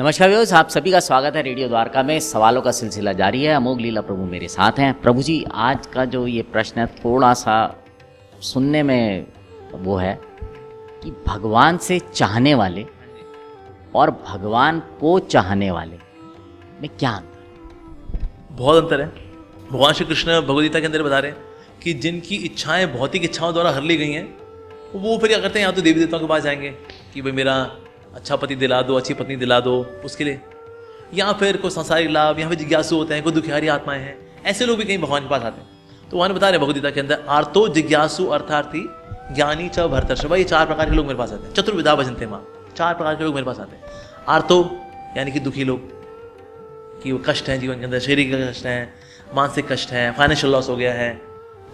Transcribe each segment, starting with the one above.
नमस्कार व्यूअर्स, आप सभी का स्वागत है रेडियो द्वारका में। सवालों का सिलसिला जारी है। अमोघ लीला प्रभु मेरे साथ हैं। प्रभु जी, आज का जो ये प्रश्न है थोड़ा सा सुनने में वो है कि भगवान से चाहने वाले और भगवान को चाहने वाले में क्या अंतर? बहुत अंतर है। भगवान श्री कृष्ण भगवद गीता के अंदर बता रहे हैं कि जिनकी इच्छाएं भौतिक इच्छाओं द्वारा हर ली गई हैं, वो फिर क्या करते हैं, या तो देवी देवताओं के पास जाएंगे कि भाई मेरा अच्छा पति दिला दो, अच्छी पत्नी दिला दो उसके लिए, या फिर कोई संसारिक लाभ, यहाँ पे जिज्ञासु होते हैं, कोई दुखियारी आत्माएं हैं, ऐसे लोग भी कहीं भगवान के पास आते हैं। तो वहाँ बता रहे हैं भगवद गीता के अंदर, आर्तो जिज्ञासु अर्थार्थी ज्ञानी च भरतर्षभ, ये 4 प्रकार के लोग मेरे पास आते हैं। चतुर्विधा भजन्ते मां, 4 प्रकार के लोग मेरे पास आते हैं। आर्तो यानी कि दुखी लोग, कि वो कष्ट हैं जीवन के अंदर, शारीरिक कष्ट हैं, मानसिक कष्ट हैं, फाइनेंशियल लॉस हो गया है,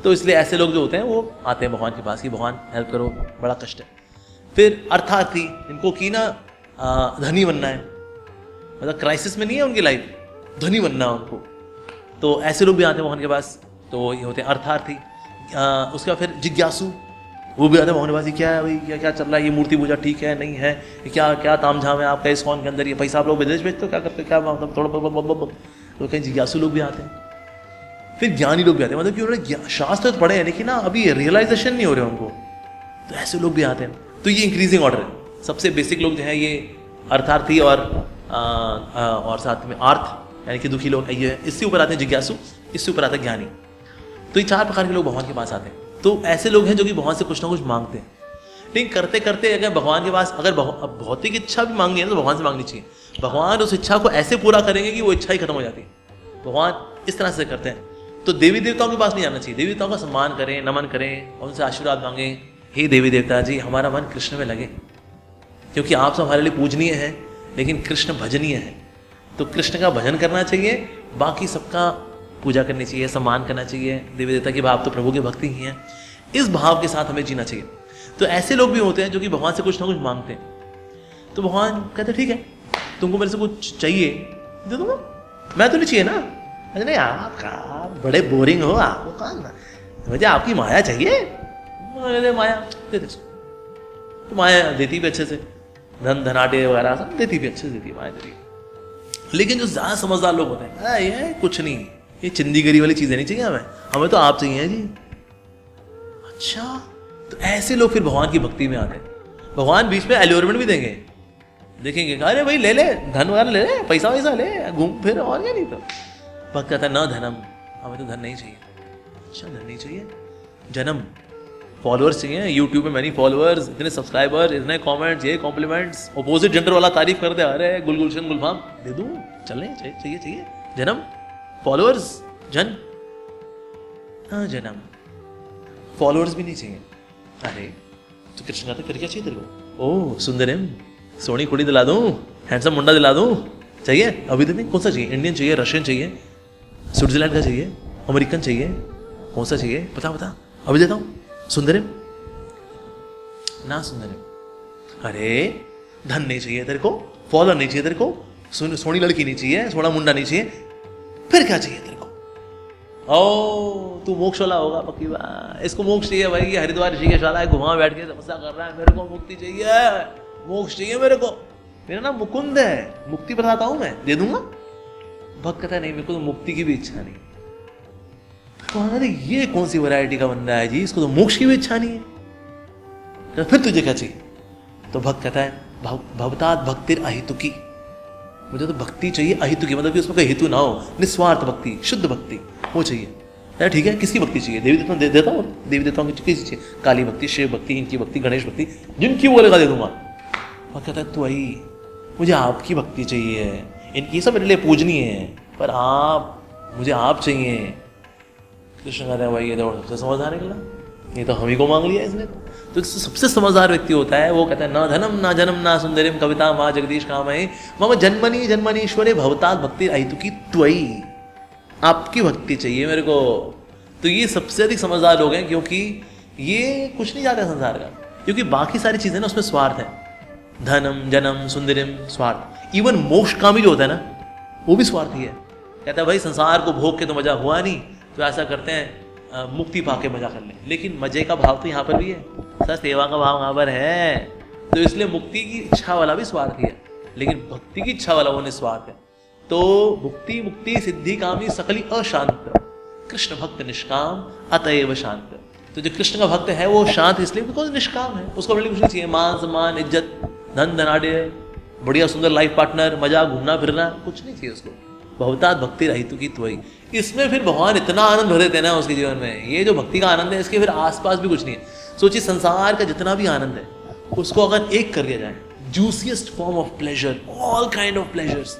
तो इसलिए ऐसे लोग जो होते हैं वो आते हैं भगवान के पास कि भगवान हेल्प करो, बड़ा कष्ट है। फिर अर्थार्थी, इनको की ना धनी बनना है, मतलब क्राइसिस में नहीं है उनकी लाइफ, धनी बनना है उनको, तो ऐसे लोग भी आते हैं भगवान के पास, तो ये होते हैं अर्थार्थी। उसके बाद फिर जिज्ञासु, वो भी आते हैं भगवान के पास, ये क्या है भाई, क्या क्या चल रहा है, ये मूर्ति पूजा ठीक है नहीं है, ये क्या क्या तामझाम है आपका इस्कॉन के अंदर, ये पैसा आप लोग विदेश भेजते हो, क्या करते हो, क्या मतलब थोड़ा, तो कहीं जिज्ञासु लोग भी आते हैं। फिर ज्ञानी लोग भी आते हैं, मतलब कि उन्होंने शास्त्र तो पढ़े हैं लेकिन ना अभी रियलाइजेशन नहीं हो रहे उनको, तो ऐसे लोग भी आते हैं। तो ये इंक्रीजिंग ऑर्डर है। सबसे बेसिक लोग जो है ये अर्थार्थी और साथ में आर्थ यानी कि दुखी लोग, ये इससे ऊपर आते हैं जिज्ञासु, इससे ऊपर आते हैं ज्ञानी। तो ये 4 प्रकार के लोग भगवान के पास आते हैं। तो ऐसे लोग हैं जो कि भगवान से कुछ ना कुछ मांगते हैं, लेकिन करते करते अगर भगवान के पास अगर भौतिक इच्छा भी मांगनी है तो भगवान से मांगनी चाहिए। भगवान उस इच्छा को ऐसे पूरा करेंगे कि वो इच्छा ही खत्म हो जाती है। भगवान इस तरह से करते हैं। तो देवी देवताओं के पास नहीं जाना चाहिए, देवी देवताओं का सम्मान करें, नमन करें और उनसे आशीर्वाद मांगें, हे देवी देवता जी हमारा मन कृष्ण में लगे, क्योंकि आप सब हमारे लिए पूजनीय हैं लेकिन कृष्ण भजनीय है। तो कृष्ण का भजन करना चाहिए, बाकी सबका पूजा करनी चाहिए, सम्मान करना चाहिए। देवी देवता की भाव तो प्रभु की भक्ति ही है, इस भाव के साथ हमें जीना चाहिए। तो ऐसे लोग भी होते हैं जो कि भगवान से कुछ ना कुछ मांगते हैं। तो भगवान कहते ठीक है, तुमको मेरे से कुछ चाहिए दे दूंगा, मैं तो नहीं चाहिए ना, नहीं आप बड़े बोरिंग हो, आपको कहाँ, मुझे आपकी माया चाहिए, माया दे दे। तो माया देती भी अच्छे से, धन धनाटे वगैरह सब देती भी अच्छे से देती है, माया देती है। लेकिन जो ज़्यादा समझदार लोग होते हैं, ये कुछ नहीं, ये चिंदीगरी वाली चीज़ें नहीं चाहिए हमें तो आप चाहिए जी। अच्छा, तो ऐसे लोग फिर भगवान की भक्ति में आते हैं। भगवान बीच में एल्योरमेंट भी देंगे, देखेंगे अरे भाई ले ले, धन वगैरह ले ले, पैसा वैसा ले, घूम फिर, और क्या। नहीं तो भक्त कहता है न धनम, हमें तो धन नहीं चाहिए। अच्छा, धन नहीं चाहिए, जन्म, फॉलोअर्स चाहिए, यूट्यूब में मैनी फॉलोअर्स, इतने सब्सक्राइबर, इतने कमेंट्स, ये कॉम्प्लीमेंट्स, अपोजिट जेंडर वाला तारीफ कर दे, अरे गुलगुलशन गुलफाम दे दूँ, चलने चाहिए जन्म, फॉलोअर्स, जन, हाँ जन्म, फॉलोअर्स भी नहीं चाहिए। अरे तो कृष्ण कहते फिर क्या चाहिए तेरे को? ओह सुंदरम, सोनी कुड़ी दिला दूँ, हैंडसम मुंडा दिला दूँ, चाहिए? अभी तो नहीं, कौन सा चाहिए? इंडियन चाहिए, रशियन चाहिए, स्विट्जरलैंड का चाहिए, अमेरिकन चाहिए, कौन सा चाहिए बता, अभी देता हूँ। सुंदरम ना सुंदरम, अरे धन नहीं चाहिए तेरे को, फॉलोअर नहीं चाहिए तेरे को, सोनी लड़की नहीं चाहिए, सोना मुंडा नहीं चाहिए, फिर क्या चाहिए तेरे को? ओ तू मोक्ष वाला होगा पक्की बात, इसको मोक्ष चाहिए भाई, ये हरिद्वार ऋषिकेश वाला है, घुमा बैठ के तपस्या कर रहा है, मेरे को मुक्ति चाहिए, मोक्ष चाहिए मेरे को, मेरा नाम मुकुंद है, मुक्ति बताता हूं मैं, दे दूंगा। भक्त कहता है नहीं, मेरे को तो मुक्ति की भी इच्छा नहीं। अरे ये कौन सी वैरायटी का बंदा है जी, इसको तो मोक्ष की भी इच्छा नहीं है, तो फिर तुझे क्या चाहिए? तो भक्त कहता है भवतात भक्तिर अहितुकी, मुझे तो भक्ति चाहिए अहितुकी, मतलब कि उसमें कोई हेतु ना हो, निस्वार्थ भक्ति, शुद्ध भक्ति वो चाहिए। यार ठीक है, किसकी भक्ति चाहिए? देवी देवता दे देता हूँ, देवी देवताओं की किसी चाहिए, काली भक्ति, शिव भक्ति, इनकी भक्ति, गणेश भक्ति, जिनकी बोलेगा दे दूंगा। भक्त कहता है तो वही, मुझे आपकी भक्ति चाहिए, इनकी सब मेरे लिए पूजनीय है, पर मुझे आप चाहिए। कृष्ण कहते हैं भाई ये तो सबसे समझदार निकला, ये तो हम ही को मांग लिया इसने। तो सबसे समझदार व्यक्ति होता है वो कहता है ना धनम ना जन्म ना सुंदरिम कविता माँ जगदीश कामये मम जन्मनी जन्मनीश्वरे भवतात भक्ति अहितुकी त्वयि, आपकी भक्ति चाहिए मेरे को। तो ये सबसे अधिक समझदार लोग हैं, क्योंकि ये कुछ नहीं चाहते संसार का, क्योंकि बाकी सारी चीजें ना उसमें स्वार्थ है, धनम जन्म सुंदरिम स्वार्थ। इवन मोक्ष कामी जो होता है ना वो भी स्वार्थी है, कहता है भाई संसार को भोग के तो मजा हुआ नहीं, तो ऐसा करते हैं मुक्ति पाके मजा कर लें। लेकिन मजे का भाव तो यहाँ पर भी है, सर सेवा का भाव यहाँ पर है, तो इसलिए मुक्ति की इच्छा वाला भी स्वार्थी है। लेकिन भक्ति की इच्छा वाला वो निस्वार्थ है। तो भुक्ति मुक्ति सिद्धि कामी सकली अशांत, कृष्ण भक्त निष्काम अतएव शांत। तो जो कृष्ण का भक्त है वो शांत इसलिए बिकॉज निष्काम है, उसको अपने लिए कुछ नहीं चाहिए, मान सम्मान इज्जत धन धनाढ़ बढ़िया सुंदर लाइफ पार्टनर मजा घूमना फिरना कुछ नहीं चाहिए उसको। भवतात भक्ति रहितु की त्वयि, इसमें फिर भगवान इतना आनंद भर देते हैं ना उसके जीवन में, ये जो भक्ति का आनंद है इसके फिर आसपास भी कुछ नहीं है। सोचिए संसार का जितना भी आनंद है उसको अगर एक कर लिया जाए, juiciest form of pleasure, all kind of pleasures,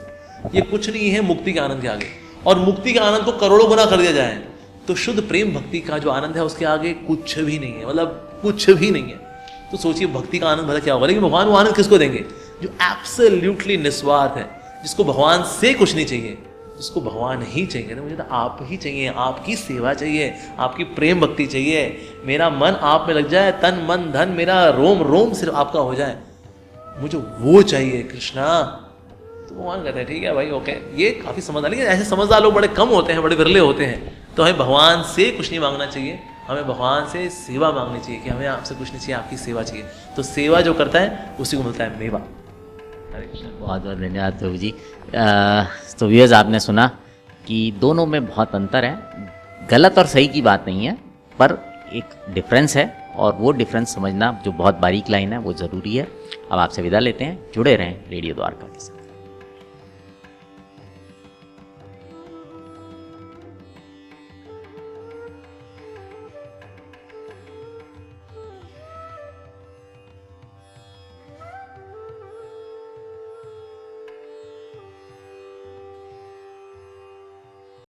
ये कुछ नहीं है मुक्ति के आनंद के आगे। और मुक्ति के आनंद को करोड़ों गुना कर दिया जाए तो शुद्ध प्रेम भक्ति का जो आनंद है उसके आगे कुछ भी नहीं है, मतलब कुछ भी नहीं है। तो सोचिए भक्ति का आनंद भला क्या होगा। लेकिन भगवान वो आनंद किसको देंगे? जो एब्सोल्युटली निस्वार्थ है, जिसको भगवान से कुछ नहीं चाहिए, जिसको भगवान ही चाहिए। तो मुझे तो आप ही चाहिए, आपकी सेवा चाहिए, आपकी प्रेम भक्ति चाहिए, मेरा मन आप में लग जाए, तन मन धन मेरा रोम रोम सिर्फ आपका हो जाए, मुझे वो चाहिए कृष्णा। तो भगवान कहते हैं ठीक है भाई ओके, ये काफ़ी समझदार, लेकिन ऐसे समझदार लोग बड़े कम होते हैं, बड़े विरले होते हैं। तो हमें भगवान से कुछ नहीं मांगना चाहिए, हमें भगवान से सेवा मांगनी चाहिए कि हमें आपसे कुछ नहीं चाहिए, आपकी सेवा चाहिए। तो सेवा जो करता है उसी को मिलता है मेवा। बहुत बहुत धन्यवाद प्रभु जी। तो व्यूअर्स आपने सुना कि दोनों में बहुत अंतर है, गलत और सही की बात नहीं है, पर एक डिफरेंस है और वो डिफरेंस समझना जो बहुत बारीक लाइन है वो ज़रूरी है। अब आपसे विदा लेते हैं, जुड़े रहें रेडियो द्वारका के साथ।